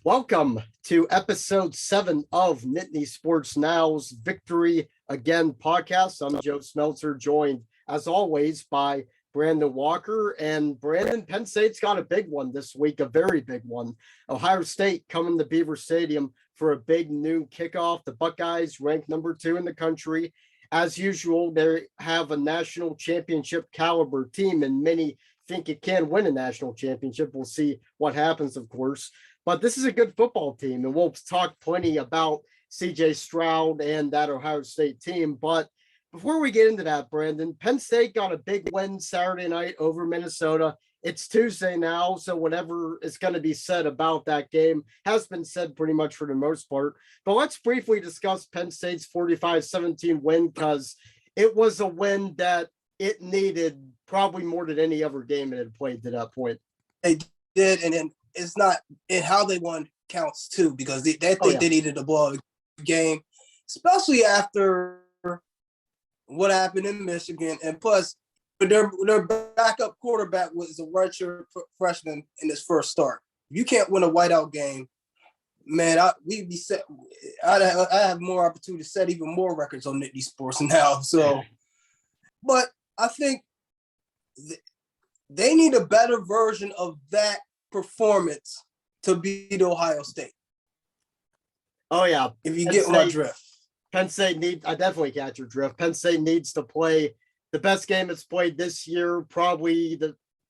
Welcome to episode 7 of Nittany Sports Now's Victory Again podcast. I'm Joe Smeltzer, joined as always by Brandon Walker. And Brandon, Penn State's got a big one this week, a very big one. Ohio State coming to Beaver Stadium for a big noon kickoff. The Buckeyes ranked number 2 in the country. As usual, they have a national championship caliber team, and many think it can win a national championship. We'll see what happens, of course. But this is a good football team, and we'll talk plenty about C.J. Stroud and that Ohio State team. But before we get into that, Brandon, Penn State got a big win Saturday night over Minnesota. It's Tuesday now, so whatever is going to be said about that game has been said pretty much for the most part. But let's briefly discuss Penn State's 45-17 win, because it was a win that it needed probably more than any other game it had played to that point. They did, and then it's not in how they won counts too, because they think they needed to blow a game, especially after what happened in Michigan. And plus, their backup quarterback was a redshirt freshman in his first start. You can't win a whiteout game, man. I have more opportunity to set even more records on Nittany Sports now. So, but I think they need a better version of that performance to beat Ohio State. Oh yeah, if you get my drift. Penn State I definitely catch your drift. Penn State needs to play the best game it's played this year, probably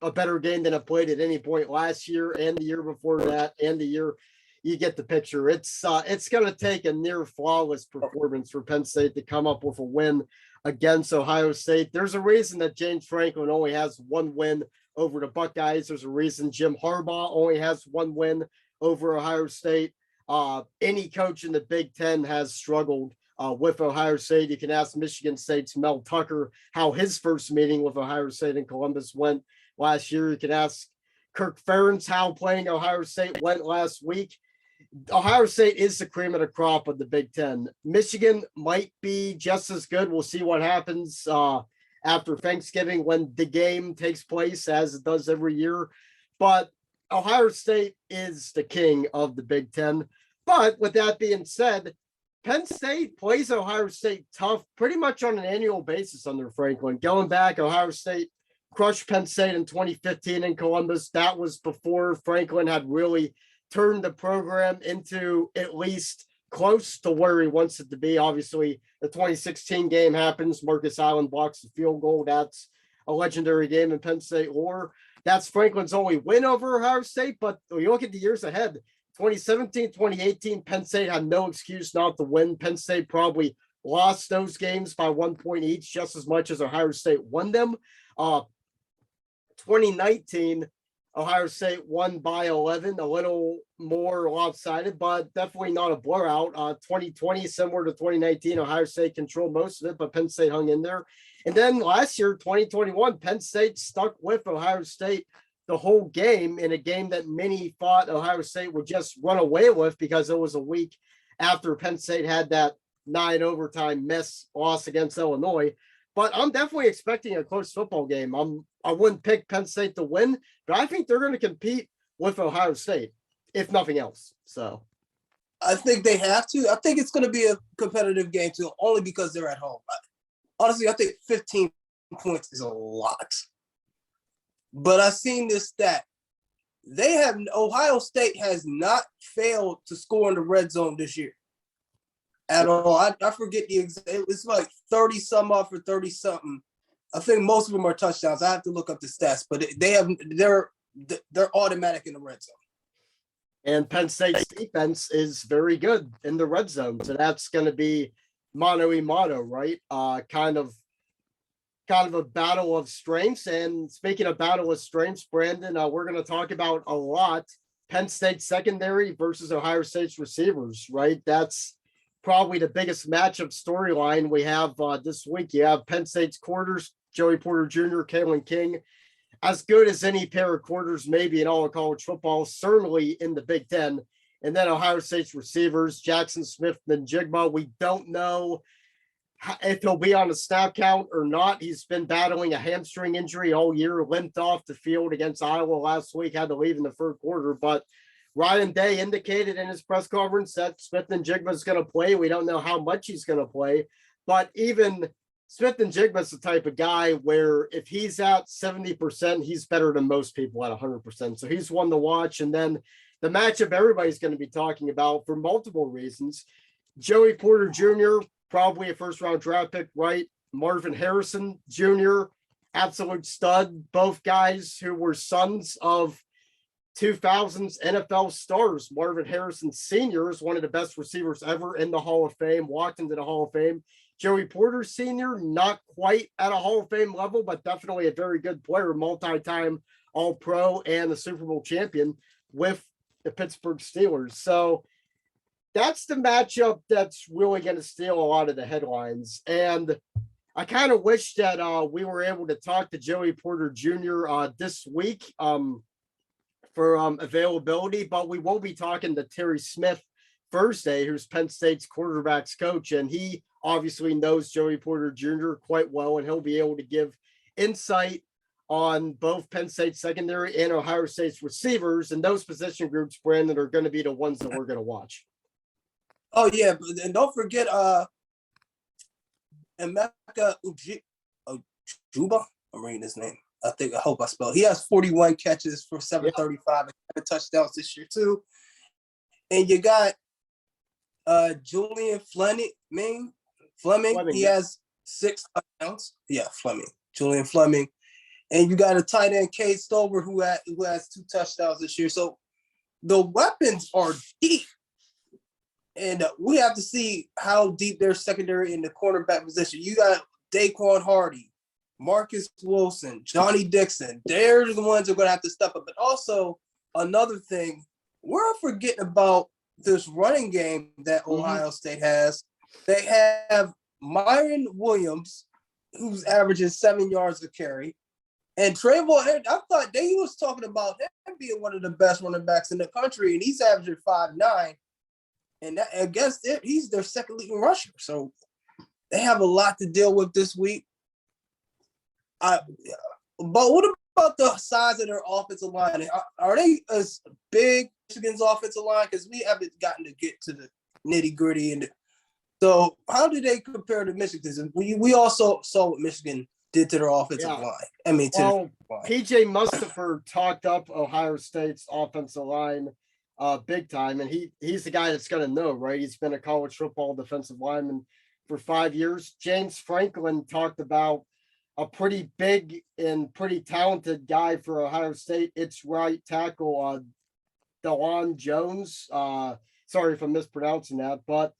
a better game than it played at any point last year and the year before that and the year. You get the picture. It's going to take a near flawless performance for Penn State to come up with a win against Ohio State. There's a reason that James Franklin only has one win over the Buckeyes. There's a reason Jim Harbaugh only has one win over Ohio State. Any coach in the Big Ten has struggled with Ohio State. You can ask Michigan State's Mel Tucker how his first meeting with Ohio State in Columbus went last year. You can ask Kirk Ferentz how playing Ohio State went last week. Ohio State is the cream of the crop of the Big Ten. Michigan might be just as good. We'll see what happens after Thanksgiving when the game takes place, as it does every year. But Ohio State is the king of the Big Ten. But with that being said, Penn State plays Ohio State tough pretty much on an annual basis under Franklin. Going back, Ohio State crushed Penn State in 2015 in Columbus. That was before Franklin had really turned the program into at least close to where he wants it to be. Obviously, the 2016 game happens. Marcus Allen blocks the field goal. That's a legendary game in Penn State lore. That's Franklin's only win over Ohio State. But when you look at the years ahead, 2017, 2018, Penn State had no excuse not to win. Penn State probably lost those games by 1 point each, just as much as Ohio State won them. 2019, Ohio State won by 11, a little more lopsided, but definitely not a blowout. 2020, similar to 2019, Ohio State controlled most of it, but Penn State hung in there. And then last year, 2021, Penn State stuck with Ohio State the whole game, in a game that many thought Ohio State would just run away with because it was a week after Penn State had that 9 overtime loss against Illinois. But I'm definitely expecting a close football game. I wouldn't pick Penn State to win, but I think they're going to compete with Ohio State, if nothing else. So I think they have to. I think it's going to be a competitive game too, only because they're at home. Honestly, I think 15 points is a lot. But I've seen this stat. Ohio State has not failed to score in the red zone this year at all. I forget the exact. It's like 30 some off or 30 something. I think most of them are touchdowns. I have to look up the stats, but they're automatic in the red zone. And Penn State's defense is very good in the red zone, so that's going to be mano a mano, right? Kind of a battle of strengths. And speaking of battle of strengths, Brandon, we're going to talk about a lot Penn State secondary versus Ohio State's receivers, right? That's probably the biggest matchup storyline we have this week. You have Penn State's quarters, Joey Porter Jr., Kalen King, as good as any pair of quarters, maybe in all of college football, certainly in the Big Ten. And then Ohio State's receivers, Jackson Smith and Jigma. We don't know if he'll be on a snap count or not. He's been battling a hamstring injury all year, limped off the field against Iowa last week, had to leave in the third quarter. But Ryan Day indicated in his press conference that Smith-Njigba is going to play. We don't know how much he's going to play, but even Smith-Njigba is the type of guy where if he's at 70%, he's better than most people at 100%. So he's one to watch. And then the matchup everybody's going to be talking about for multiple reasons. Joey Porter Jr., probably a first-round draft pick, right? Marvin Harrison Jr., absolute stud. Both guys who were sons of 2000s NFL stars. Marvin Harrison Sr. is one of the best receivers ever in the Hall of Fame, walked into the Hall of Fame. Joey Porter Sr., not quite at a Hall of Fame level, but definitely a very good player, multi-time All-Pro and a Super Bowl champion with the Pittsburgh Steelers. So that's the matchup that's really going to steal a lot of the headlines. And I kind of wish that we were able to talk to Joey Porter Jr. This week for availability, but we will be talking to Terry Smith Thursday, who's Penn State's quarterback's coach, and he obviously knows Joey Porter Jr. quite well, and he'll be able to give insight on both Penn State secondary and Ohio State's receivers, and those position groups, Brandon, are going to be the ones that we're going to watch. Oh yeah, and don't forget Emeka Ujuba. I'm reading his name. I hope I spelled. He has 41 catches for 735 and touchdowns this year too. And you got Julian Fleming. He has 6 touchdowns. Yeah, Fleming. Julian Fleming. And you got a tight end, Cade Stover, who has 2 touchdowns this year. So the weapons are deep. And we have to see how deep their secondary in the cornerback position. You got Daquan Hardy, Marcus Wilson, Johnny Dixon. They're the ones who are going to have to step up. But also, another thing, we're forgetting about this running game that Ohio State has. They have Myron Williams, who's averaging 7 yards a carry. And Trayvon, I thought they was talking about him being one of the best running backs in the country, and he's averaging 5'9". And that, I guess he's their second leading rusher. So they have a lot to deal with this week. But what about the size of their offensive line? Are they as big as Michigan's offensive line? Because we haven't gotten to get to the nitty gritty. So how do they compare to Michigan? We also saw what Michigan did to their offensive line. I mean, PJ Mustipher talked up Ohio State's offensive line big time, and he's the guy that's going to know, right? He's been a college football defensive lineman for 5 years. James Franklin talked about a pretty big and pretty talented guy for Ohio State. It's right tackle DeLon Jones. Sorry if I'm mispronouncing that, but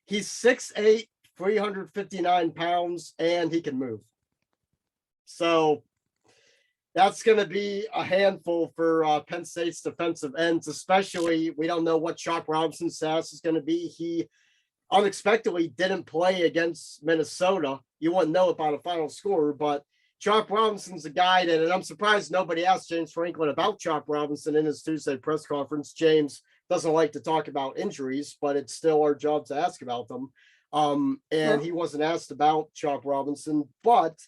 he's 6'8", 359 pounds, and he can move. So that's going to be a handful for Penn State's defensive ends, especially we don't know what Chalk Robinson's status is going to be. He unexpectedly didn't play against Minnesota. You wouldn't know about a final score, but Chalk Robinson's a guy that, and I'm surprised nobody asked James Franklin about Chalk Robinson in his Tuesday press conference. James doesn't like to talk about injuries, but it's still our job to ask about them. And he wasn't asked about Chalk Robinson, but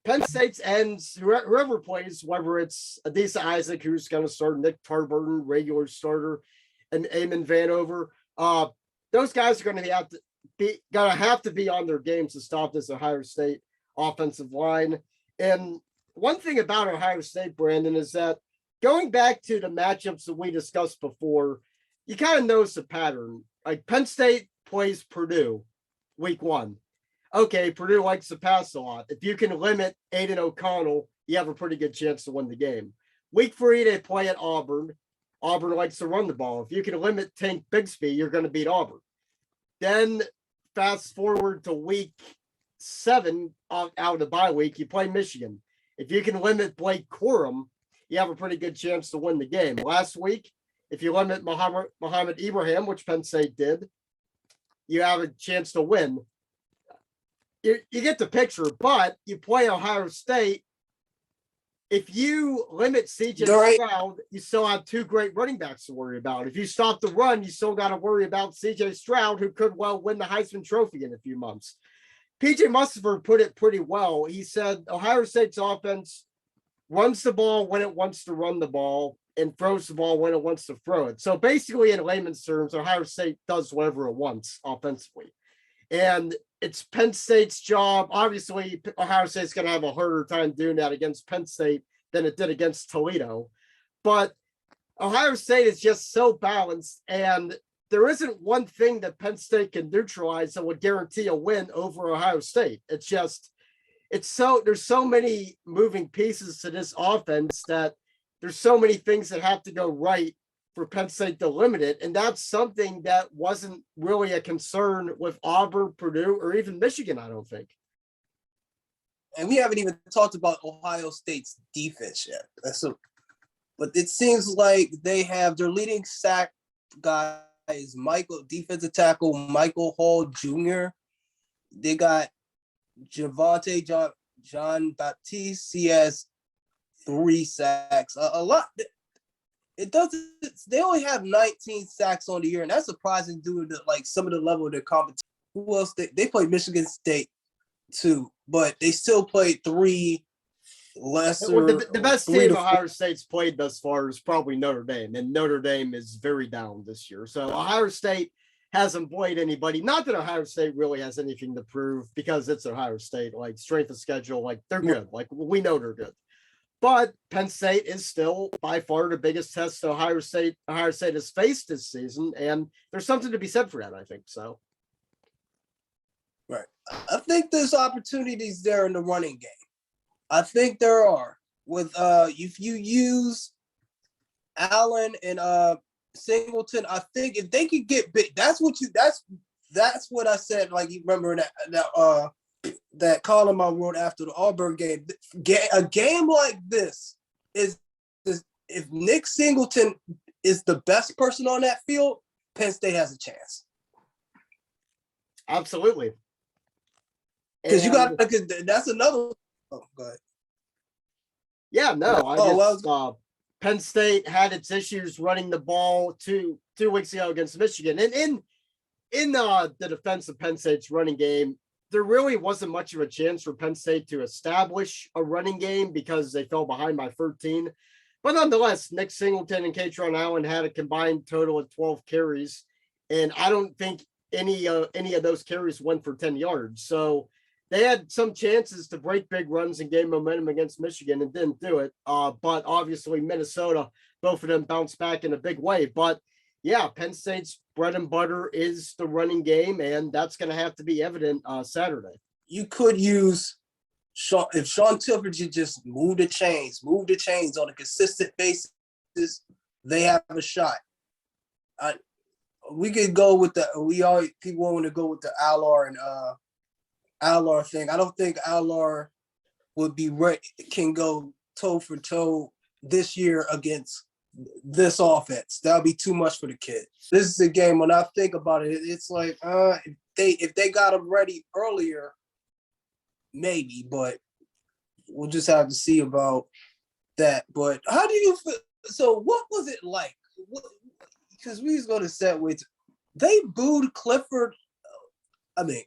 Penn State's ends, whoever plays, whether it's Adisa Isaac, who's going to start, Nick Tarburton, regular starter, and Eamon Vanover, those guys are going to have to be on their games to stop this Ohio State offensive line. And one thing about Ohio State, Brandon, is that going back to the matchups that we discussed before, you kind of notice a pattern. Like Penn State plays Purdue week 1. Okay, Purdue likes to pass a lot. If you can limit Aiden O'Connell, you have a pretty good chance to win the game. Week 3, they play at Auburn. Auburn likes to run the ball. If you can limit Tank Bigsby, you're going to beat Auburn. Then fast forward to week 7 out of the bye week, you play Michigan. If you can limit Blake Corum, you have a pretty good chance to win the game. Last week, if you limit Muhammad Ibrahim, which Penn State did, you have a chance to win. You get the picture, but you play Ohio State. If you limit CJ Stroud, you still have 2 great running backs to worry about. If you stop the run, you still got to worry about CJ Stroud, who could well win the Heisman Trophy in a few months. PJ Mustipher put it pretty well. He said Ohio State's offense runs the ball when it wants to run the ball, and throws the ball when it wants to throw it. So basically, in layman's terms, Ohio State does whatever it wants offensively. And it's Penn State's job. Obviously, Ohio State's going to have a harder time doing that against Penn State than it did against Toledo. But Ohio State is just so balanced, and there isn't one thing that Penn State can neutralize that would guarantee a win over Ohio State. There's so many moving pieces to this offense that there's so many things that have to go right for Penn State to limit it. And that's something that wasn't really a concern with Auburn, Purdue, or even Michigan, I don't think. And we haven't even talked about Ohio State's defense yet. But it seems like they have their leading sack guy is defensive tackle Michael Hall Jr. They got Javante John Baptiste. He has 3 sacks. A lot. It doesn't. They only have 19 sacks on the year, and that's surprising due to like some of the level of their competition. Who else? They played Michigan State too, but they still played 3 lesser. Well, the best team Ohio State's played thus far is probably Notre Dame, and Notre Dame is very down this year. So Ohio State hasn't played anybody. Not that Ohio State really has anything to prove because it's Ohio State. Like strength of schedule, like they're good. Like we know they're good. But Penn State is still by far the biggest test Ohio State has faced this season, and there's something to be said for that, I think. So, right. I think there's opportunities there in the running game. I think there are. With if you use Allen and Singleton, I think if they could get big, that's what I said. Like you remember that column I wrote after the Auburn game. A game like this is if Nick Singleton is the best person on that field, Penn State has a chance. Absolutely. Because that's another. Oh, go ahead. Yeah, no. Penn State had its issues running the ball two weeks ago against Michigan, and in the defense of Penn State's running game, there really wasn't much of a chance for Penn State to establish a running game because they fell behind by 13. But nonetheless, Nick Singleton and Katron Allen had a combined total of 12 carries, and I don't think any of those carries went for 10 yards. So they had some chances to break big runs and gain momentum against Michigan and didn't do it. But obviously Minnesota, both of them bounced back in a big way. But yeah, Penn State's bread and butter is the running game, and that's going to have to be evident Saturday. You could use if Sean Tilford just move the chains on a consistent basis, they have a shot. We could go with people want to go with the Allard thing. I don't think Allard would be can go toe for toe this year against this offense. That'll be too much for the kid. This is a game when I think about it, it's like if they got him ready earlier, maybe, but we'll just have to see about that. But how do you feel? So what was it like? Because we was going to set with they booed Clifford. I mean,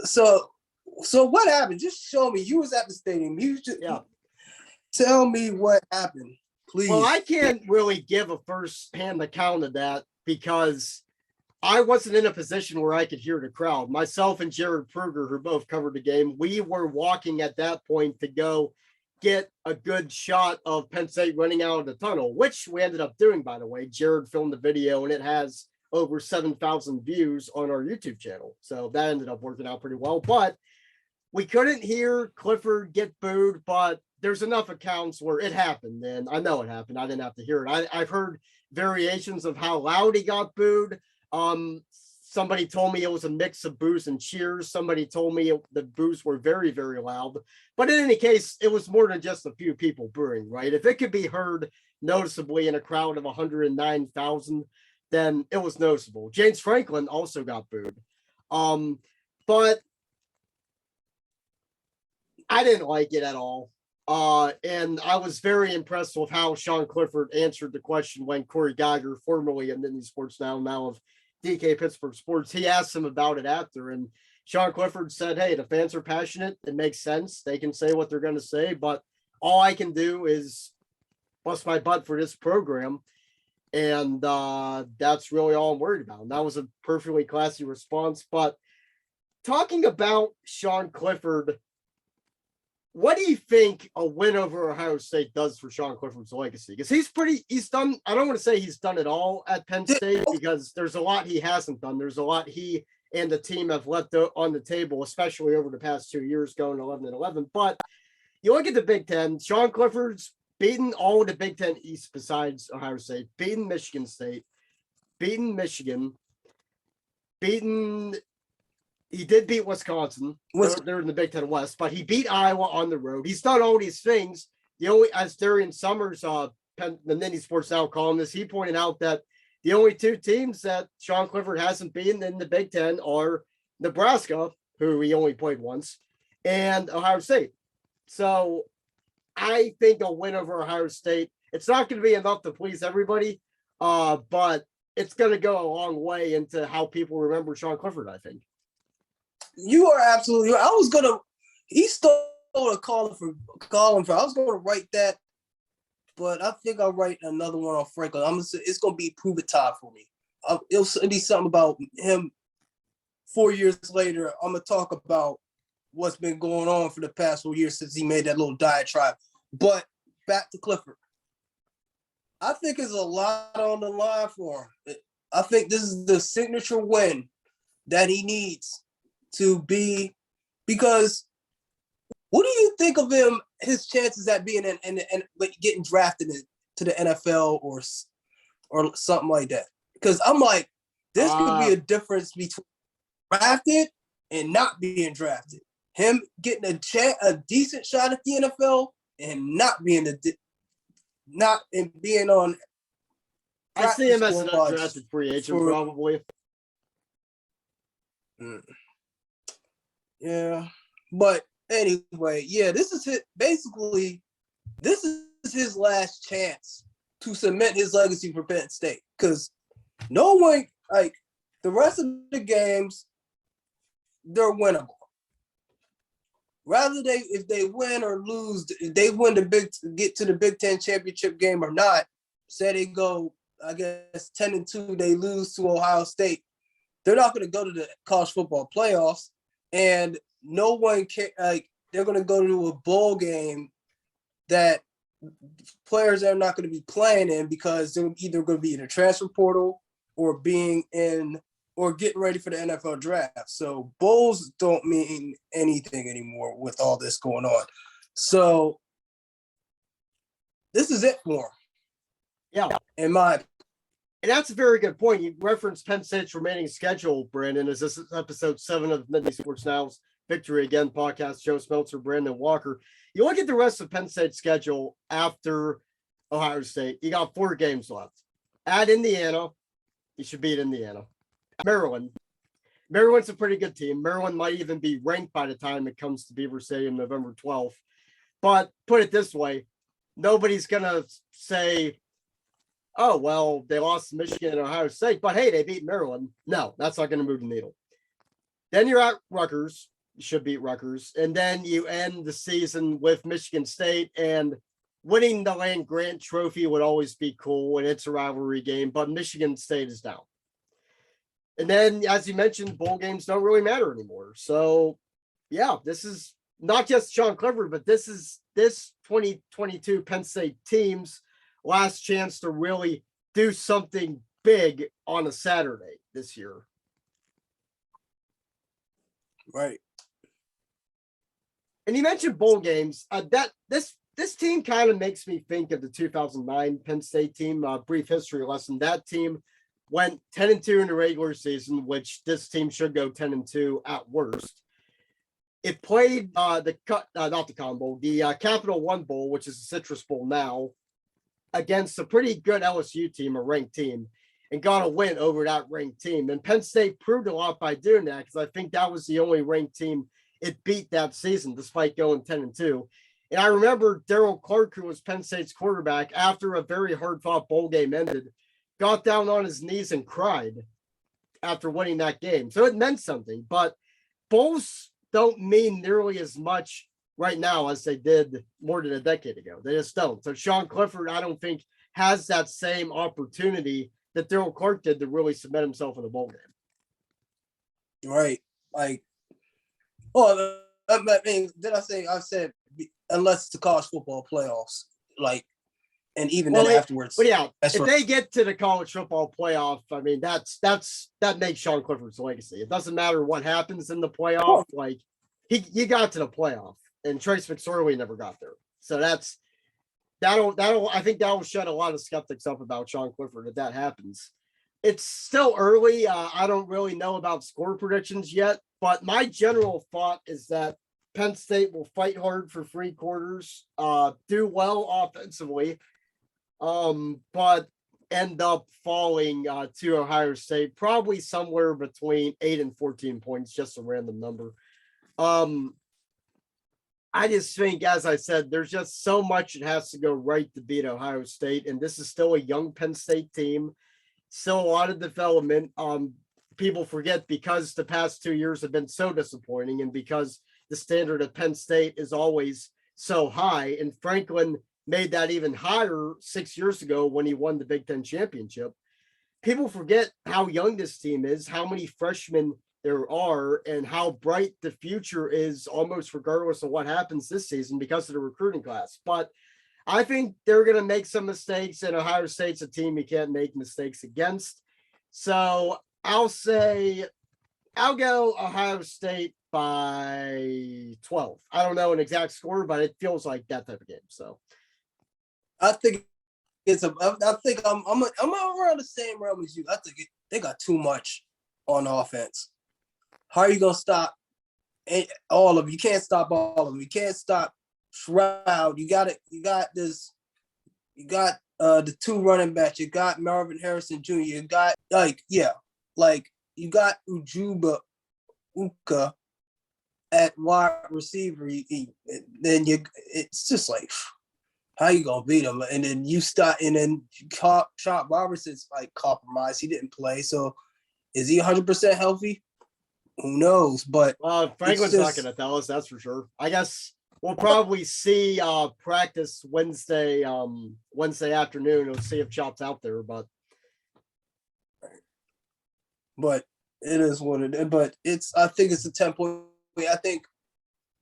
so what happened? Just show me. You was at the stadium. Tell me what happened, please. Well, I can't really give a first-hand account of that because I wasn't in a position where I could hear the crowd. Myself and Jared Pruger, who both covered the game, we were walking at that point to go get a good shot of Penn State running out of the tunnel, which we ended up doing, by the way. Jared filmed the video, and it has over 7,000 views on our YouTube channel. So that ended up working out pretty well. But we couldn't hear Clifford get booed, but there's enough accounts where it happened, and I know it happened. I didn't have to hear it. I've heard variations of how loud he got booed. Somebody told me it was a mix of boos and cheers. Somebody told me the boos were very, very loud. But in any case, it was more than just a few people booing, right? If it could be heard noticeably in a crowd of 109,000, then it was noticeable. James Franklin also got booed. But I didn't like it at all. And I was very impressed with how Sean Clifford answered the question when Corey Geiger, formerly of Nittany Sports now of DK Pittsburgh Sports, he asked him about it after. And Sean Clifford said, hey, the fans are passionate. It makes sense. They can say what they're going to say. But all I can do is bust my butt for this program. And that's really all I'm worried about. And that was a perfectly classy response. But talking about Sean Clifford, what do you think a win over Ohio State does for Sean Clifford's legacy? Because he's done, I don't want to say he's done it all at Penn State, because there's a lot he hasn't done. There's a lot he and the team have left on the table, especially over the past 2 years, going 11-11. But you look at the Big Ten, Sean Clifford's beaten all of the Big Ten East besides Ohio State, beaten Michigan State, beaten Michigan, he did beat Wisconsin. They're in the Big Ten West, but he beat Iowa on the road. He's done all these things. The only, as Darian Summers, the Nittany Sports Now columnist, he pointed out that the only two teams that Sean Clifford hasn't beaten in the Big Ten are Nebraska, who he only played once, and Ohio State. So I think a win over Ohio State, it's not going to be enough to please everybody, but it's going to go a long way into how people remember Sean Clifford, I think. You are absolutely right. He stole a column for. I was going to write that, but I think I'll write another one on Franklin. It's going to be prove it time for me. It'll be something about him 4 years later. I'm going to talk about what's been going on for the past 4 years since he made that little diatribe. But back to Clifford. I think there's a lot on the line for him. I think this is the signature win that he needs to be, because what do you think of him, his chances at being and getting drafted to the NFL or something like that? Because I'm like, this could be a difference between drafted and not being drafted. Him getting a decent shot at the NFL and not being being on. I see him as an undrafted free agent, probably. Yeah, but anyway, yeah, this is his last chance to cement his legacy for Penn State, because no one, like, the rest of the games, they're winnable. Rather if they win or lose, if they get to the Big Ten championship game or not, say they go, I guess 10-2, they lose to Ohio State, they're not going to go to the college football playoffs, and no one can, like, they're going to go to a bowl game that players are not going to be playing in because they're either going to be in a transfer portal or being in or getting ready for the NFL draft. So bowls don't mean anything anymore with all this going on. So this is it for him. Yeah. And that's a very good point. You referenced Penn State's remaining schedule, Brandon, as this is episode 7 of Nittany Sports Now's Victory Again podcast. Joe Smeltzer, Brandon Walker. You look at the rest of Penn State's schedule after Ohio State. You got 4 games left. At Indiana, you should beat Indiana. Maryland's a pretty good team. Maryland might even be ranked by the time it comes to Beaver Stadium November 12th. But put it this way, nobody's going to say, oh, well, they lost to Michigan and Ohio State, but hey, they beat Maryland. No, that's not going to move the needle. Then you're at Rutgers. You should beat Rutgers. And then you end the season with Michigan State, and winning the Land-Grant Trophy would always be cool, and it's a rivalry game, but Michigan State is down. And then, as you mentioned, bowl games don't really matter anymore. So, yeah, this is not just Sean Clifford, but this 2022 Penn State team's last chance to really do something big on a Saturday this year. Right. And you mentioned bowl games. This team kind of makes me think of the 2009 Penn State team. Brief history lesson. That team went 10-2 in the regular season, which this team should go 10-2 at worst. It played the Capital One Bowl, which is the Citrus Bowl now, against a pretty good LSU team, a ranked team, and got a win over that ranked team. And Penn State proved a lot by doing that, because I think that was the only ranked team it beat that season, despite going 10-2. And I remember Darryl Clark, who was Penn State's quarterback, after a very hard-fought bowl game ended, got down on his knees and cried after winning that game. So it meant something. But bowls don't mean nearly as much right now as they did more than a decade ago. They just don't. So Sean Clifford, I don't think, has that same opportunity that Daryl Clark did to really cement himself in the bowl game. Right. Like, well, I mean, did I say, I said, unless it's the college football playoffs, like, and even then afterwards. But yeah, if they get to the college football playoff, I mean, that makes Sean Clifford's legacy. It doesn't matter what happens in the playoff. Like, he got to the playoff, and Trace McSorley never got there. So I think that'll shut a lot of skeptics up about Sean Clifford if that happens. It's still early. I don't really know about score predictions yet, but my general thought is that Penn State will fight hard for 3 quarters, do well offensively, but end up falling to Ohio State, probably somewhere between 8 and 14 points, just a random number. I just think, as I said, there's just so much it has to go right to beat Ohio State, and this is still a young Penn State team, still a lot of development. People forget because the past 2 years have been so disappointing, and because the standard of Penn State is always so high, and Franklin made that even higher 6 years ago when he won the Big Ten championship. People forget how young this team is, how many freshmen there are, and how bright the future is almost regardless of what happens this season because of the recruiting class. But I think they're going to make some mistakes, and Ohio State's a team you can't make mistakes against. So I'll go Ohio State by 12. I don't know an exact score, but it feels like that type of game. So I think I think I'm around the same realm as you. I think they got too much on offense. How are you gonna stop all of them? You can't stop all of them. You can't stop Shroud. You got the 2 running backs. You got Marvin Harrison Jr. You got you got Uka at wide receiver. It's just like, how you gonna beat them? And then Chop Robertson's like compromised. He didn't play, so is he 100% healthy? Who knows? But Franklin's not going to tell us, that's for sure. I guess we'll probably see practice Wednesday afternoon. We'll see if Chop's out there, but it is what it is. But I think it's a 10-point. I think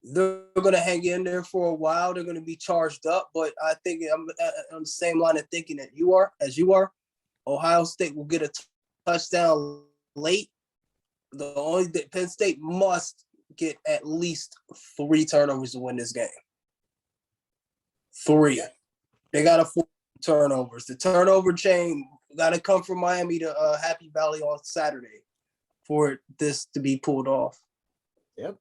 they're going to hang in there for a while. They're going to be charged up, but I think I'm on the same line of thinking that you are. Ohio State will get a touchdown late. Penn State must get at least 3 turnovers to win this game. 3. They got to 4 turnovers. The turnover chain got to come from Miami to Happy Valley on Saturday for this to be pulled off. Yep,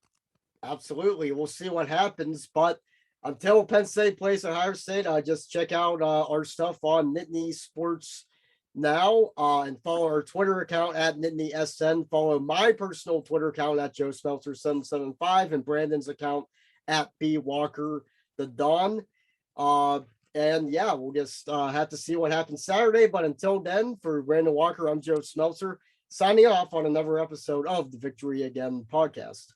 absolutely. We'll see what happens. But until Penn State plays Ohio State, just check out our stuff on Nittany Sports now, and follow our Twitter account at Nittany SN. Follow my personal Twitter account at Joe Smeltzer 775 and Brandon's account at B Walker the Dawn. And yeah, we'll just have to see what happens Saturday. But until then, for Brandon Walker, I'm Joe Smeltzer, signing off on another episode of the Victory Again podcast.